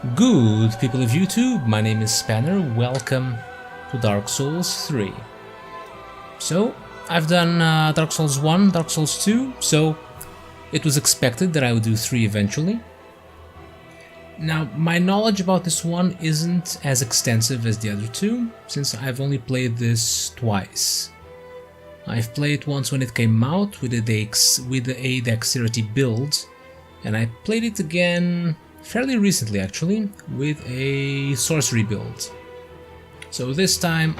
Good people of YouTube, my name is Spanner, welcome to Dark Souls 3. So, I've done Dark Souls 1, Dark Souls 2, so it was expected that I would do 3 eventually. Now, my knowledge about this one isn't as extensive as the other two, since I've only played this twice. I've played it once when it came out with a dexterity build, and I played it again fairly recently actually, with a sorcery build. So this time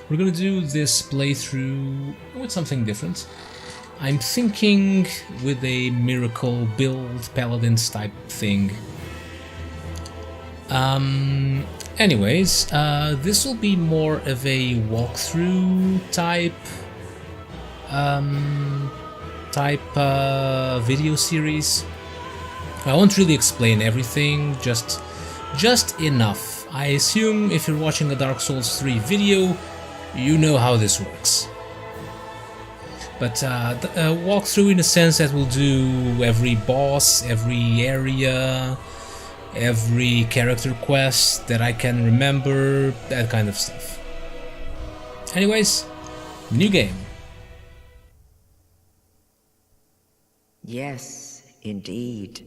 we're gonna do this playthrough with something different. I'm thinking with a miracle build, paladins type thing. Anyways, this will be more of a walkthrough type video series. I won't really explain everything, just enough. I assume if you're watching a Dark Souls 3 video, you know how this works. But a walkthrough in a sense that will do every boss, every area, every character quest that I can remember, that kind of stuff. Anyways, new game. Yes, indeed.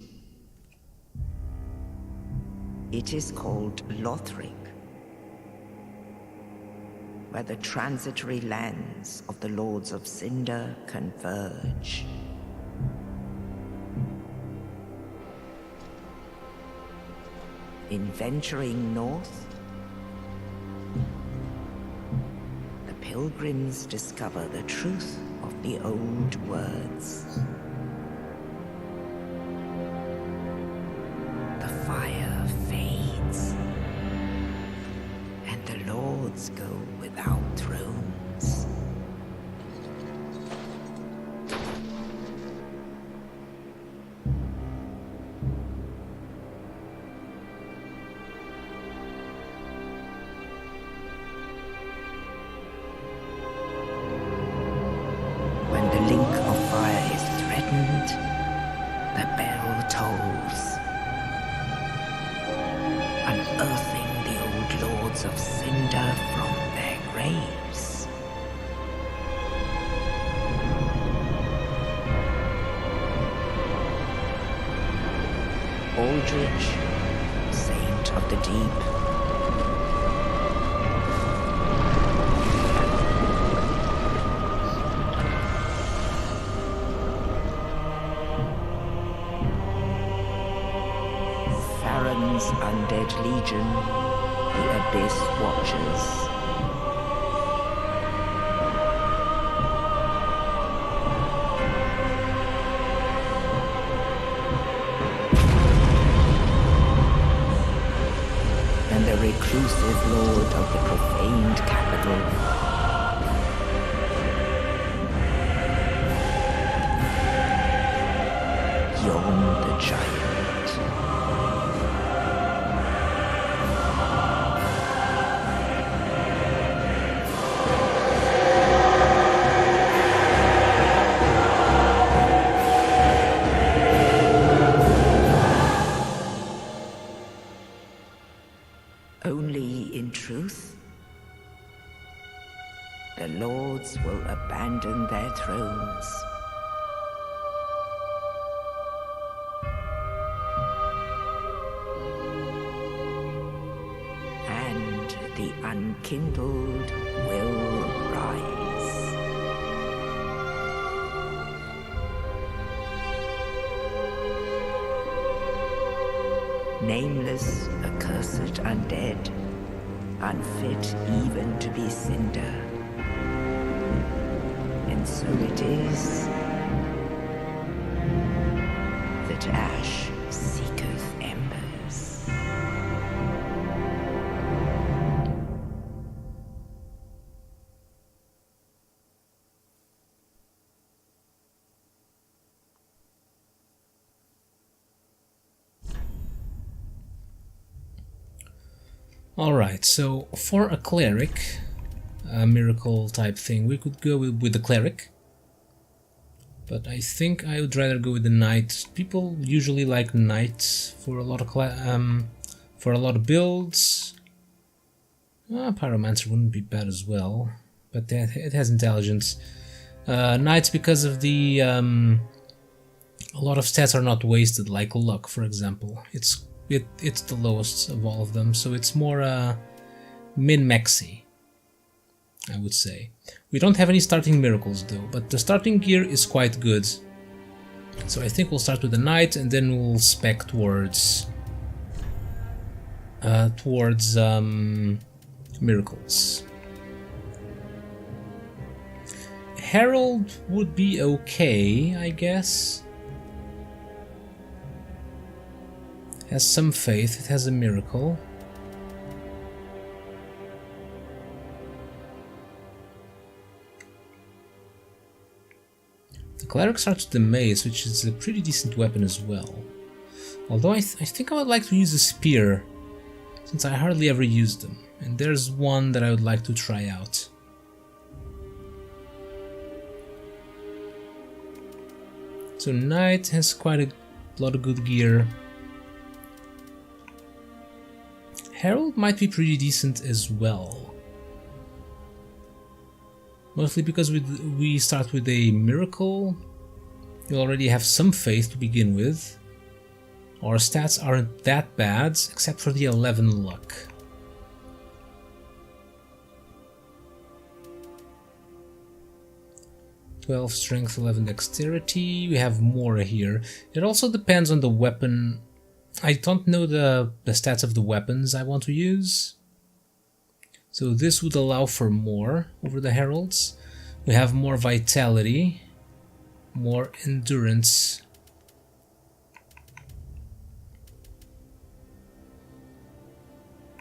It is called Lothric, where the transitory lands of the Lords of Cinder converge. In venturing north, the pilgrims discover the truth of the old words. The fire fades, and the lords go without thrones. When the link of fire is threatened, the bell tolls, unearthing the old Lords of Cinder from their graves. Aldrich, Saint of the Deep. Farron's undead legion, the Abyss Watchers. And the reclusive lord of the profaned capital. Yon the Giant. Only in truth, the lords will abandon their thrones. And the unkindled will rise. Nameless, accursed undead, unfit even to be cinder. And so it is that ash seeketh embers. Alright, so for a cleric, a miracle type thing, we could go with the cleric. but I think I would rather go with the knight. People usually like knight for a lot of builds. Pyromancer wouldn't be bad as well, but it has intelligence. Knights, because of the a lot of stats are not wasted, like luck, for example. It's the lowest of all of them, so it's more min-maxy, I would say. We don't have any starting miracles though, but the starting gear is quite good. So I think we'll start with the knight and then we'll spec towards miracles. Herald would be okay, I guess. Has some faith, it has a miracle. The cleric starts with the mace, which is a pretty decent weapon as well. Although I think I would like to use a spear, since I hardly ever use them. And there's one that I would like to try out. So knight has quite a lot of good gear. Herald might be pretty decent as well. Mostly because we start with a miracle. You already have some faith to begin with. Our stats aren't that bad, except for the 11 luck. "12 strength, 11 dexterity." We have more here. It also depends on the weapon. I don't know the stats of the weapons I want to use. So this would allow for more over the heralds. We have more vitality, more endurance.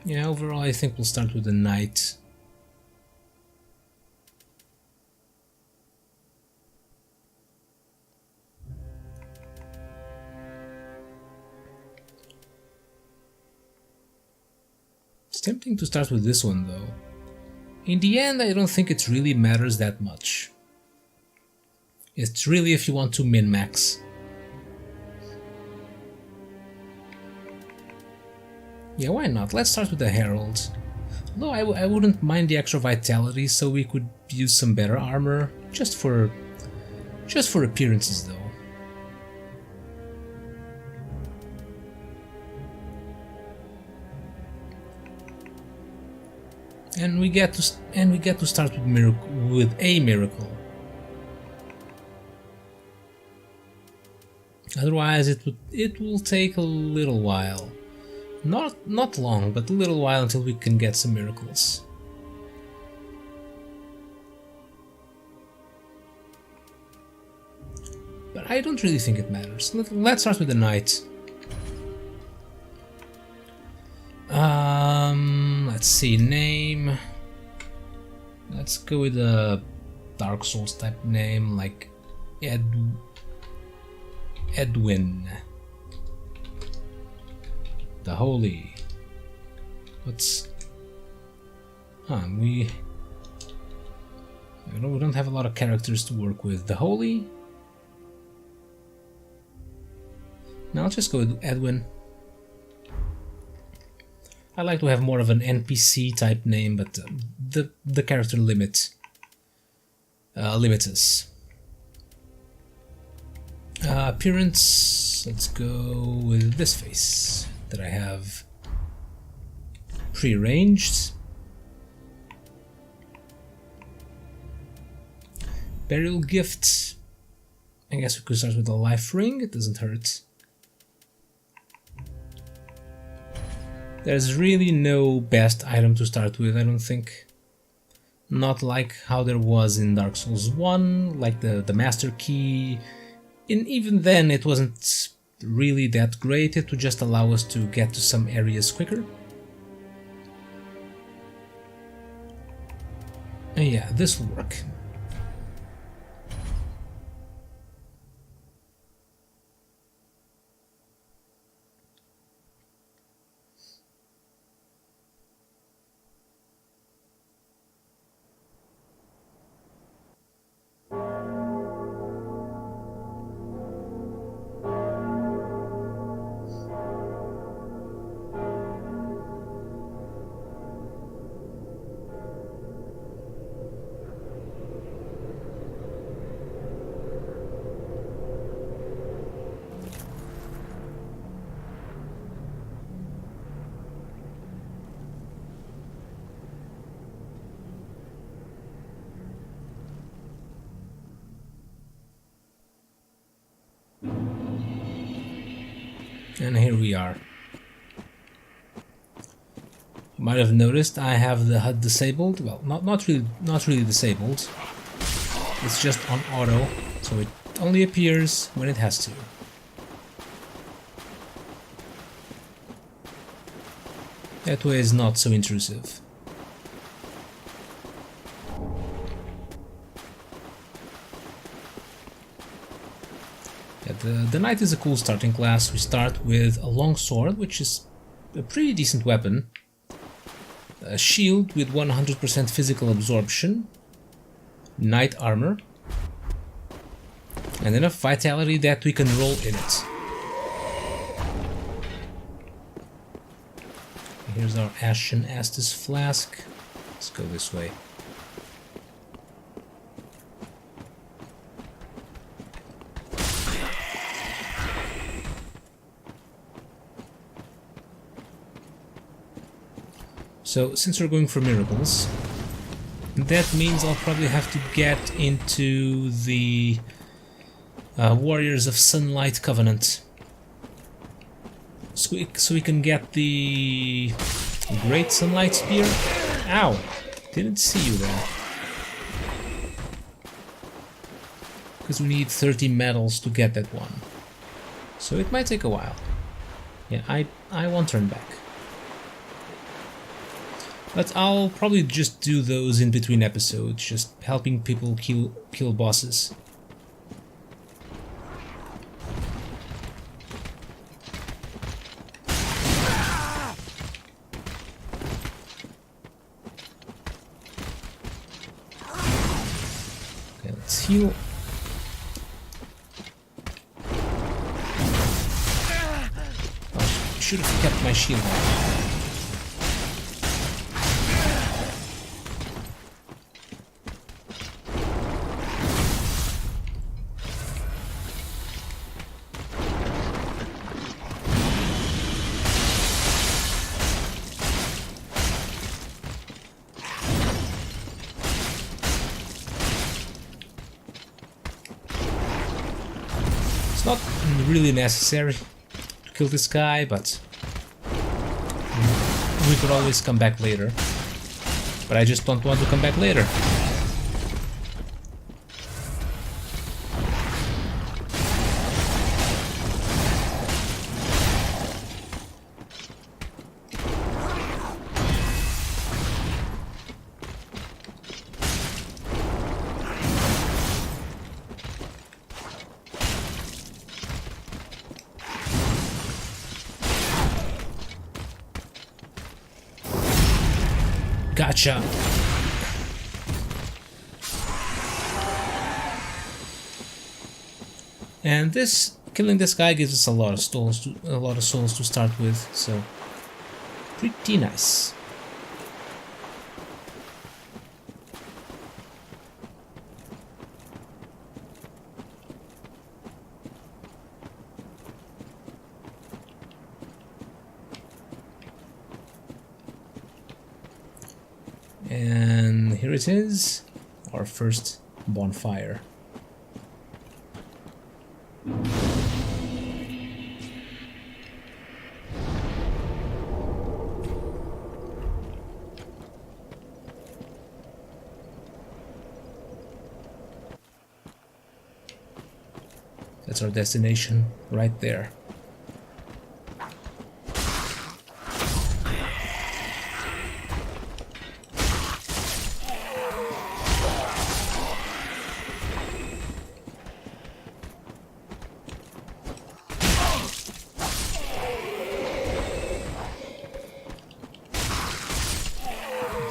Yeah, overall I think we'll start with the knight. It's tempting to start with this one though. In the end, I don't think it really matters that much. It's really if you want to min-max. Yeah, why not? Let's start with the Herald. Although I wouldn't mind the extra vitality, so we could use some better armor, just for appearances though. And we get to start with a miracle. Otherwise, it will take a little while. Not long, but a little while until we can get some miracles. But I don't really think it matters. Let's start with the knight. Let's see, name. Let's go with a Dark Souls type name, like Edwin. The Holy. We don't have a lot of characters to work with. The Holy. Now I'll just go with Edwin. I like to have more of an NPC type name, but the character limits us. Appearance, let's go with this face that I have prearranged. Burial gift. I guess we could start with a life ring, it doesn't hurt. There's really no best item to start with, I don't think. Not like how there was in Dark Souls 1, like the Master Key. Even then it wasn't really that great, it would just allow us to get to some areas quicker. And yeah, this will work. And here we are. You might have noticed I have the HUD disabled. Well, not really disabled. It's just on auto, so it only appears when it has to. That way is not so intrusive. Yeah, the knight is a cool starting class. We start with a long sword, which is a pretty decent weapon. A shield with 100% physical absorption. Knight armor. And enough vitality that we can roll in it. Here's our Ashen Estus flask. Let's go this way. So, since we're going for miracles, that means I'll probably have to get into the Warriors of Sunlight Covenant. So we can get the Great Sunlight Spear. Ow! Didn't see you there. Because we need 30 medals to get that one. So it might take a while. Yeah, I won't turn back. But I'll probably just do those in between episodes, just helping people kill bosses. Okay, let's heal. Oh, I should have kept my shield on. It's not really necessary to kill this guy, but we could always come back later. But I just don't want to come back later. Gotcha. And killing this guy gives us a lot of souls to start with, so pretty nice. And here it is, our first bonfire. That's our destination right there.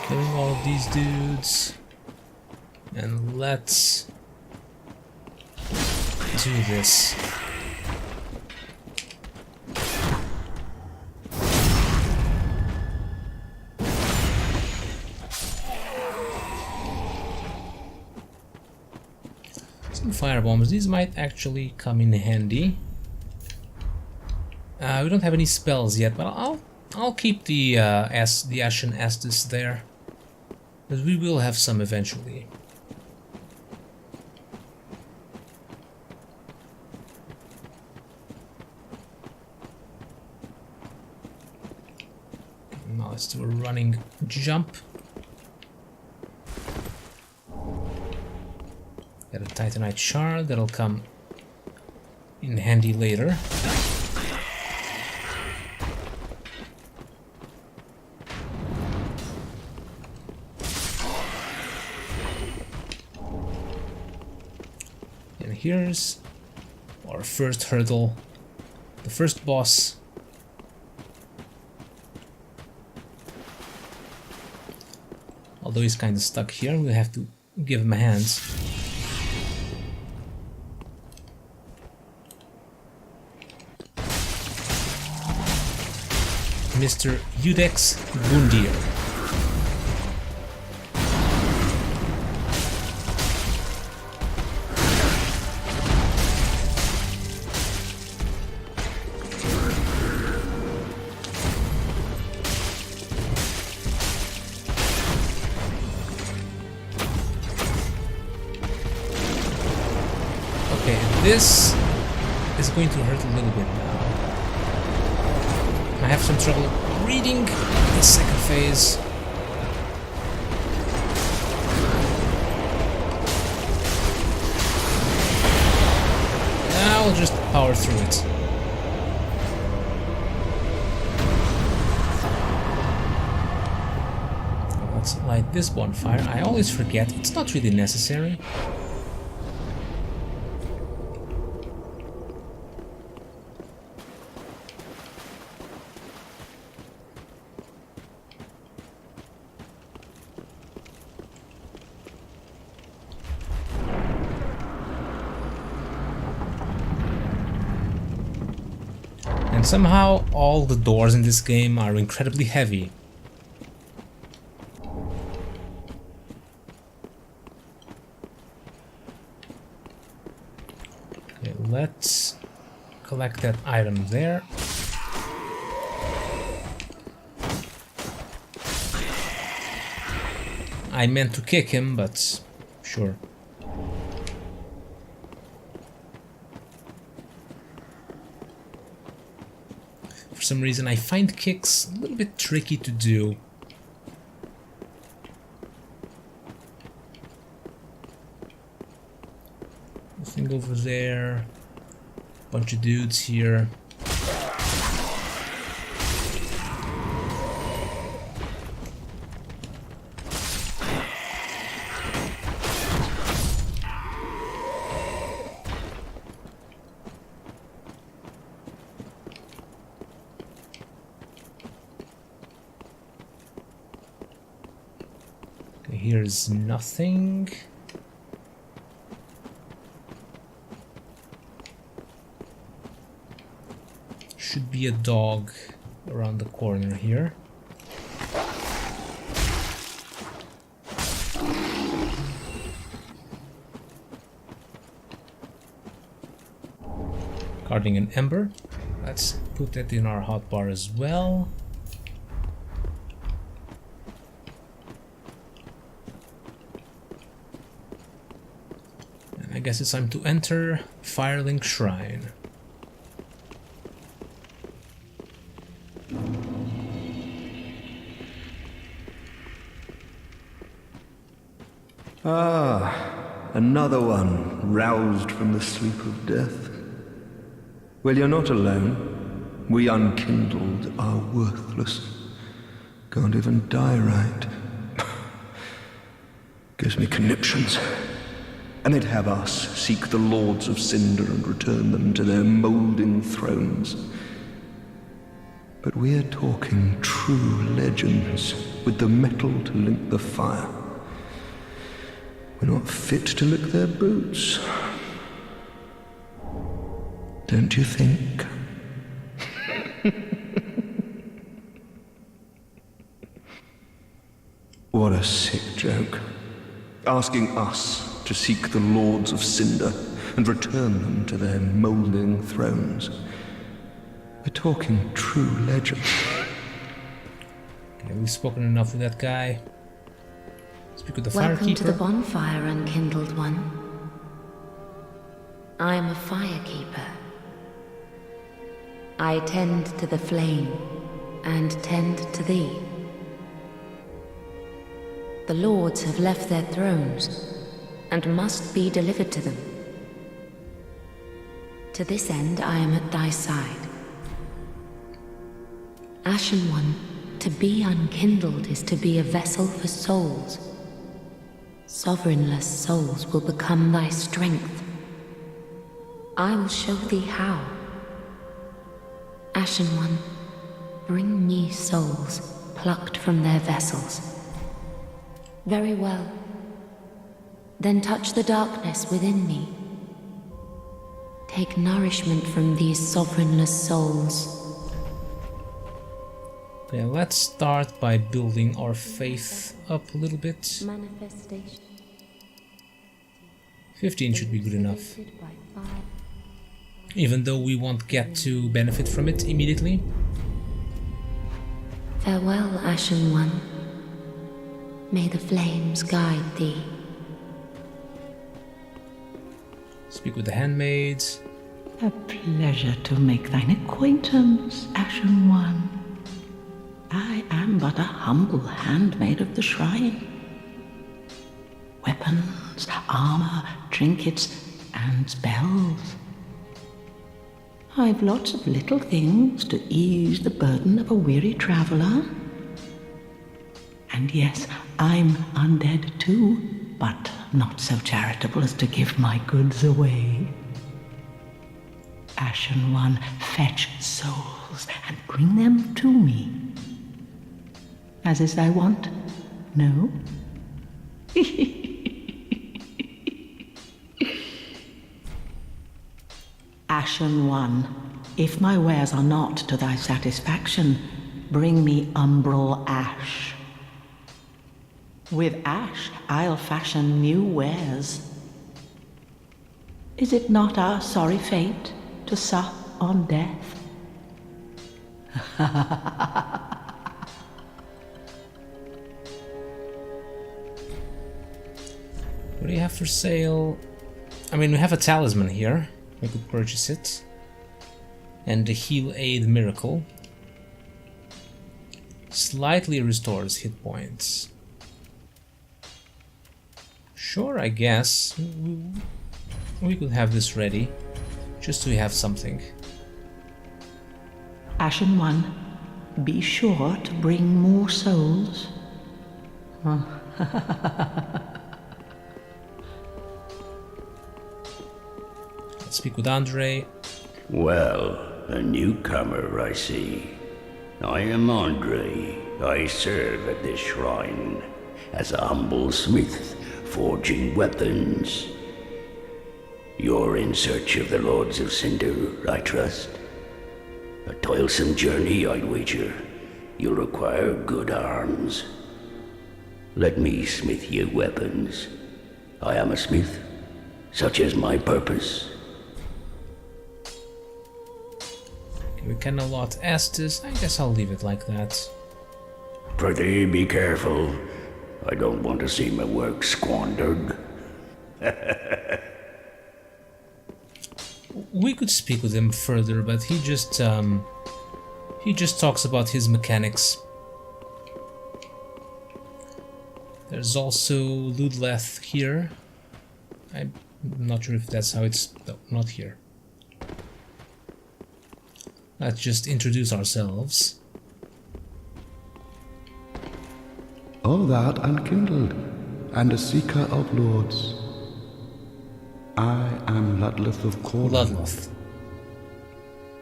Killing all of these dudes, and let's do this. Some fire bombs. These might actually come in handy. We don't have any spells yet, but I'll keep the Ashen Estus there. But we will have some eventually. let's do a running jump. Get a Titanite shard, that'll come in handy later. And here's our first hurdle, the first boss. Although he's kind of stuck here, we'll have to give him a hand. Mr. Udex Gundir. Okay, this is going to hurt a little bit now. I have some trouble reading the second phase. I'll just power through it. Let's light this bonfire. I always forget, it's not really necessary. And somehow all the doors in this game are incredibly heavy. Okay, let's collect that item there. I meant to kick him, but sure. For some reason I find kicks a little bit tricky to do. Nothing over there. Bunch of dudes here. Here's nothing. Should be a dog around the corner here. Guarding an ember. Let's put that in our hotbar as well. I guess it's time to enter Firelink Shrine. Ah, another one roused from the sleep of death. Well, you're not alone. We unkindled are worthless. Can't even die right. Gives me conniptions. And they'd have us seek the Lords of Cinder and return them to their moulding thrones. But we're talking true legends with the metal to link the fire. We're not fit to lick their boots. Don't you think? What a sick joke. Asking us to seek the Lords of Cinder and return them to their moulding thrones. We're talking true legends. Okay, we've spoken enough with that guy. Speak with the Welcome firekeeper. to the bonfire, unkindled one. I am a firekeeper. I tend to the flame and tend to thee. The lords have left their thrones and must be delivered to them. To this end, I am at thy side. Ashen One, to be unkindled is to be a vessel for souls. Sovereignless souls will become thy strength. I will show thee how. Ashen One, bring me souls plucked from their vessels. Very well. Then touch the darkness within me. Take nourishment from these sovereignless souls. Okay, let's start by building our faith up a little bit. Manifestation. 15 should be good enough. Even though we won't get to benefit from it immediately. Farewell, Ashen One. May the flames guide thee. Speak with the handmaids. A pleasure to make thine acquaintance, Ashen One. I am but a humble handmaid of the shrine. Weapons, armor, trinkets, and spells. I've lots of little things to ease the burden of a weary traveler. And yes, I'm undead too, but not so charitable as to give my goods away. Ashen One, fetch souls and bring them to me. As is thy wont, no? Ashen One, if my wares are not to thy satisfaction, bring me umbral ash. With ash, I'll fashion new wares. Is it not our sorry fate to sup on death? What do you have for sale? I mean, we have a talisman here. We could purchase it. And the Heal Aid Miracle. Slightly restores hit points. Sure, I guess. We could have this ready. Just to have something. Ashen One, be sure to bring more souls. Let's speak with Andre. Well, a newcomer, I see. I am Andre. I serve at this shrine as a humble smith, forging weapons. You're in search of the Lords of Cinder, I trust. A toilsome journey, I'd wager. You'll require good arms. Let me smith you weapons. I am a smith, such is my purpose. We can allot Estes. I guess I'll leave it like that. Prithee, be careful. I don't want to see my work squandered. We could speak with him further, but he just talks about his mechanics. There's also Ludleth here. I'm not sure if that's how it's... No, not here. Let's just introduce ourselves. All that unkindled, and a seeker of lords. I am Ludleth of Corlin. Ludleth.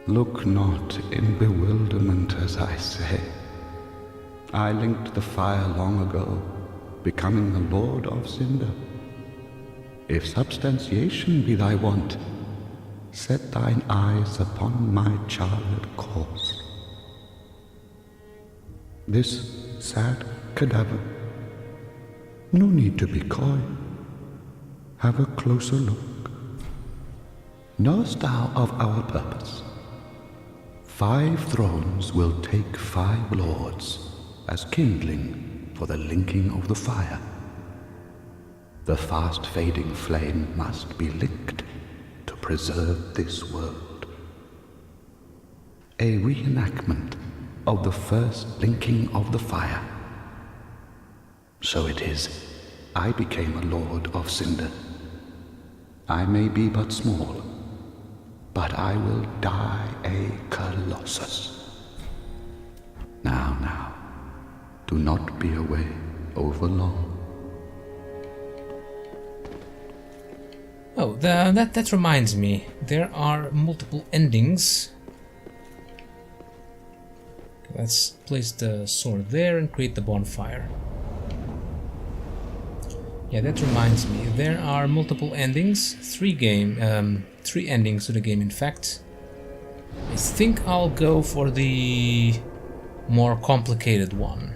Look not in bewilderment as I say. I linked the fire long ago, becoming the Lord of Cinder. If substantiation be thy want, set thine eyes upon my charred corse. This sad cadaver, no need to be coy. Have a closer look. Knowest thou of our purpose? 5 thrones will take 5 lords as kindling for the linking of the fire. The fast-fading flame must be licked to preserve this world. A reenactment of the first linking of the fire. So it is. I became a Lord of Cinder. I may be but small, but I will die a Colossus. Now, do not be away over long. Oh, that reminds me. There are multiple endings. Let's place the sword there and create the bonfire. Yeah, that reminds me. There are multiple endings. Three endings to the game, in fact. I think I'll go for the more complicated one,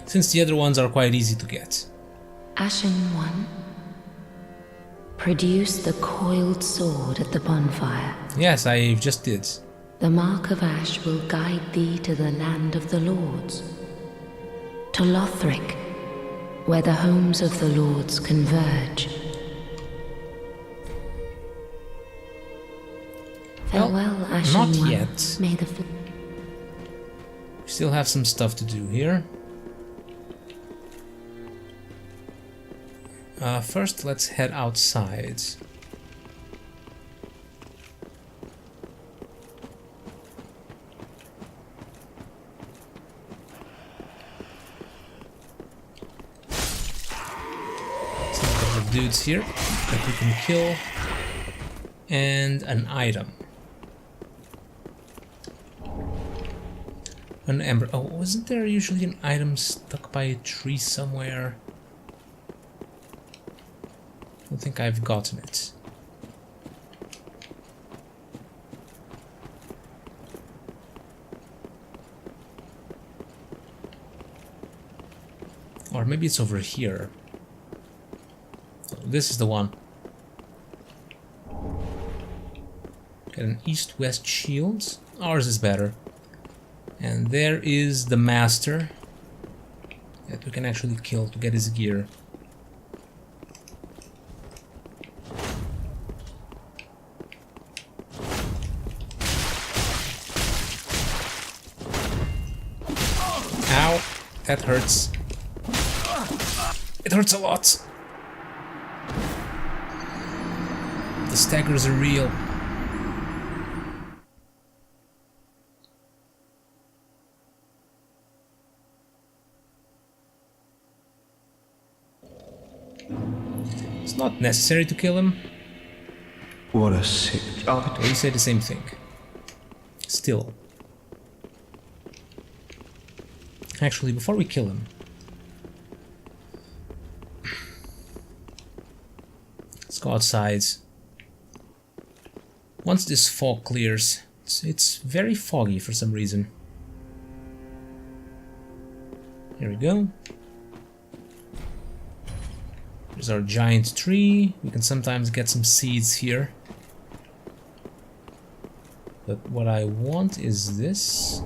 since the other ones are quite easy to get. Ashen One, produce the coiled sword at the bonfire. Yes, I just did. The mark of ash will guide thee to the land of the Lords, to Lothric, where the homes of the Lords converge. Farewell, Ashen not One. yet. May the We still have some stuff to do here. First, let's head outside. Some of the dudes here that we can kill, and an item. An ember. Oh, wasn't there usually an item stuck by a tree somewhere? I don't think I've gotten it. Or maybe it's over here. Oh, this is the one. Get an east-west shield. Ours is better. And there is the master that we can actually kill to get his gear. Ow, that hurts. It hurts a lot. The staggers are real. It's not necessary to kill him. What a sick job. Well, you say the same thing. Still. Actually, before we kill him, let's go outside. Once this fog clears, it's very foggy for some reason. Here we go. There's our giant tree. We can sometimes get some seeds here. But what I want is this.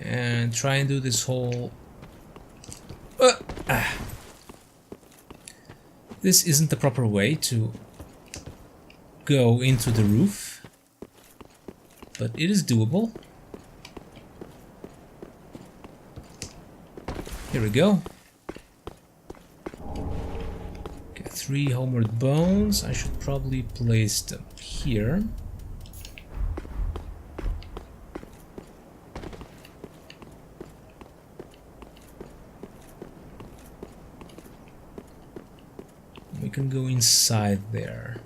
And try and do this whole... This isn't the proper way to go into the roof, but it is doable. Here we go. Get 3 homeward bones. I should probably place them here. We can go inside there.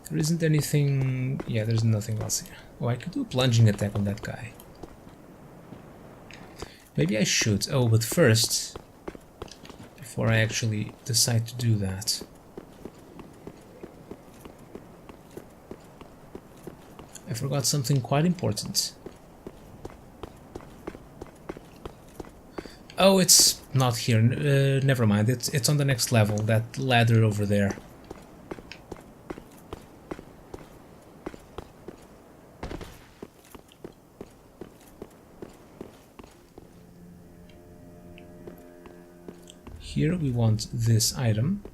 There isn't anything... Yeah, there's nothing else here. Oh, I could do a plunging attack on that guy. Maybe I should. Oh, but first, before I actually decide to do that, I forgot something quite important. Oh, it's not here. Never mind. It's on the next level. That ladder over there. Here we want this item.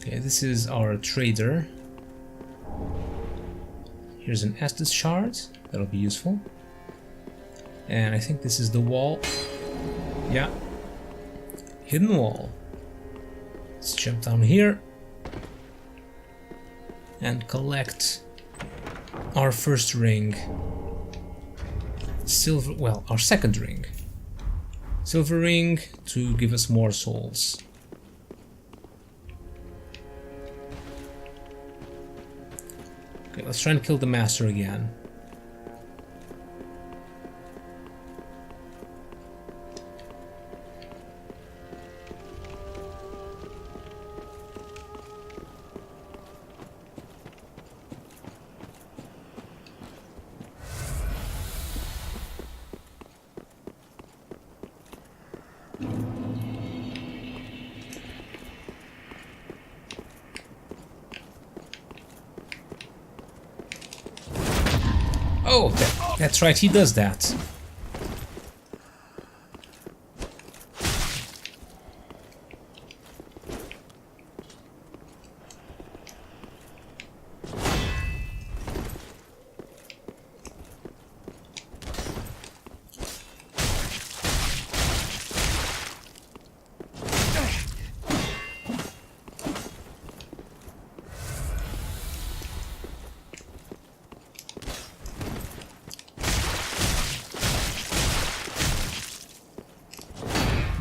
Okay, this is our trader. Here's an Estus shard, that'll be useful. And I think this is the wall. Yeah. Hidden wall. Let's jump down here and collect our first ring. Silver, well, our second ring. Silver ring to give us more souls. Okay, let's try and kill the master again. Oh, that's right, he does that.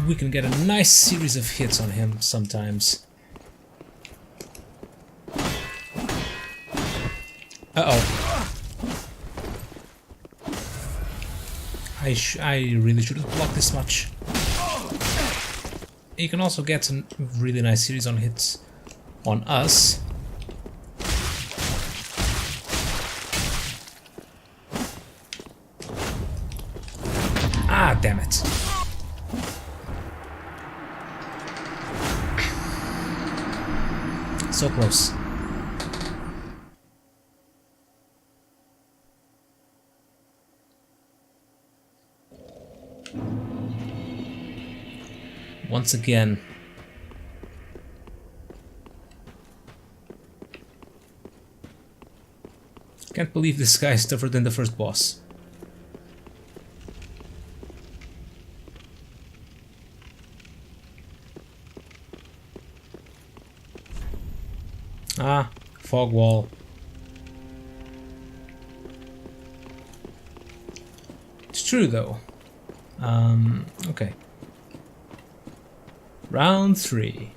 We can get a nice series of hits on him sometimes. Uh-oh. I really shouldn't block this much. You can also get a really nice series on hits on us. Ah, damn it. So close. Once again. Can't believe this guy is tougher than the first boss. Ah, fog wall. It's true though. Okay. Round 3.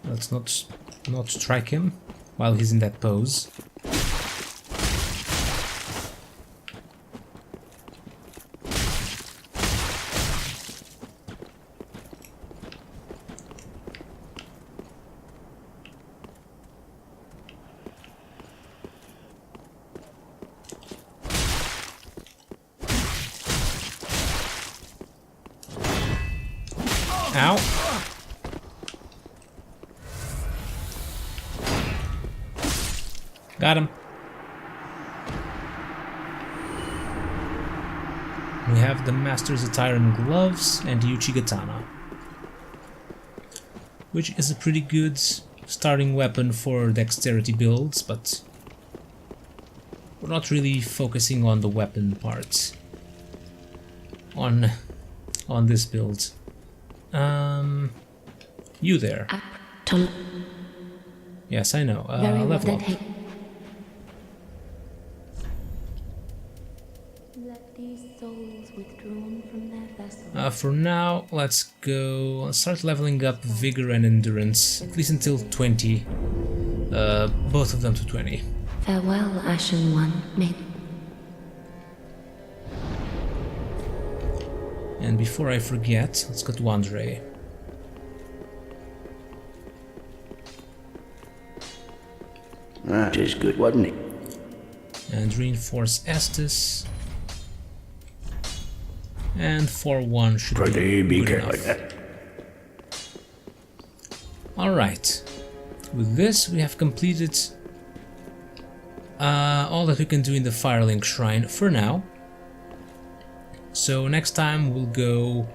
Let's not strike him while he's in that pose. Ow. Got him. We have the Master's Attire and Gloves and the Uchigatana, which is a pretty good starting weapon for dexterity builds, but we're not really focusing on the weapon part on this build. You there? Yes, I know. Level up. For now, let's go. Let's start leveling up Vigor and Endurance, at least until 20. Both of them to 20. Farewell, Ashen One. And before I forget, let's go to Andre. That is good, wasn't it? And reinforce Estus. And 4-1 should Pretty be big good like enough. that. Alright. With this we have completed all that we can do in the Firelink Shrine for now. So next time we'll go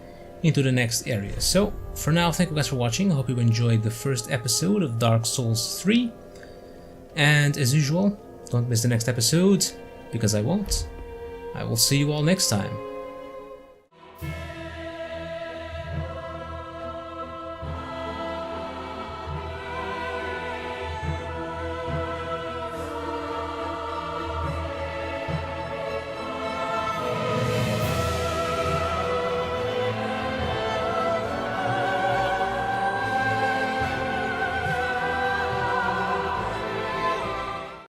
into the next area. So for now, thank you guys for watching. I hope you enjoyed the first episode of Dark Souls 3. And as usual, don't miss the next episode, because I won't. I will see you all next time.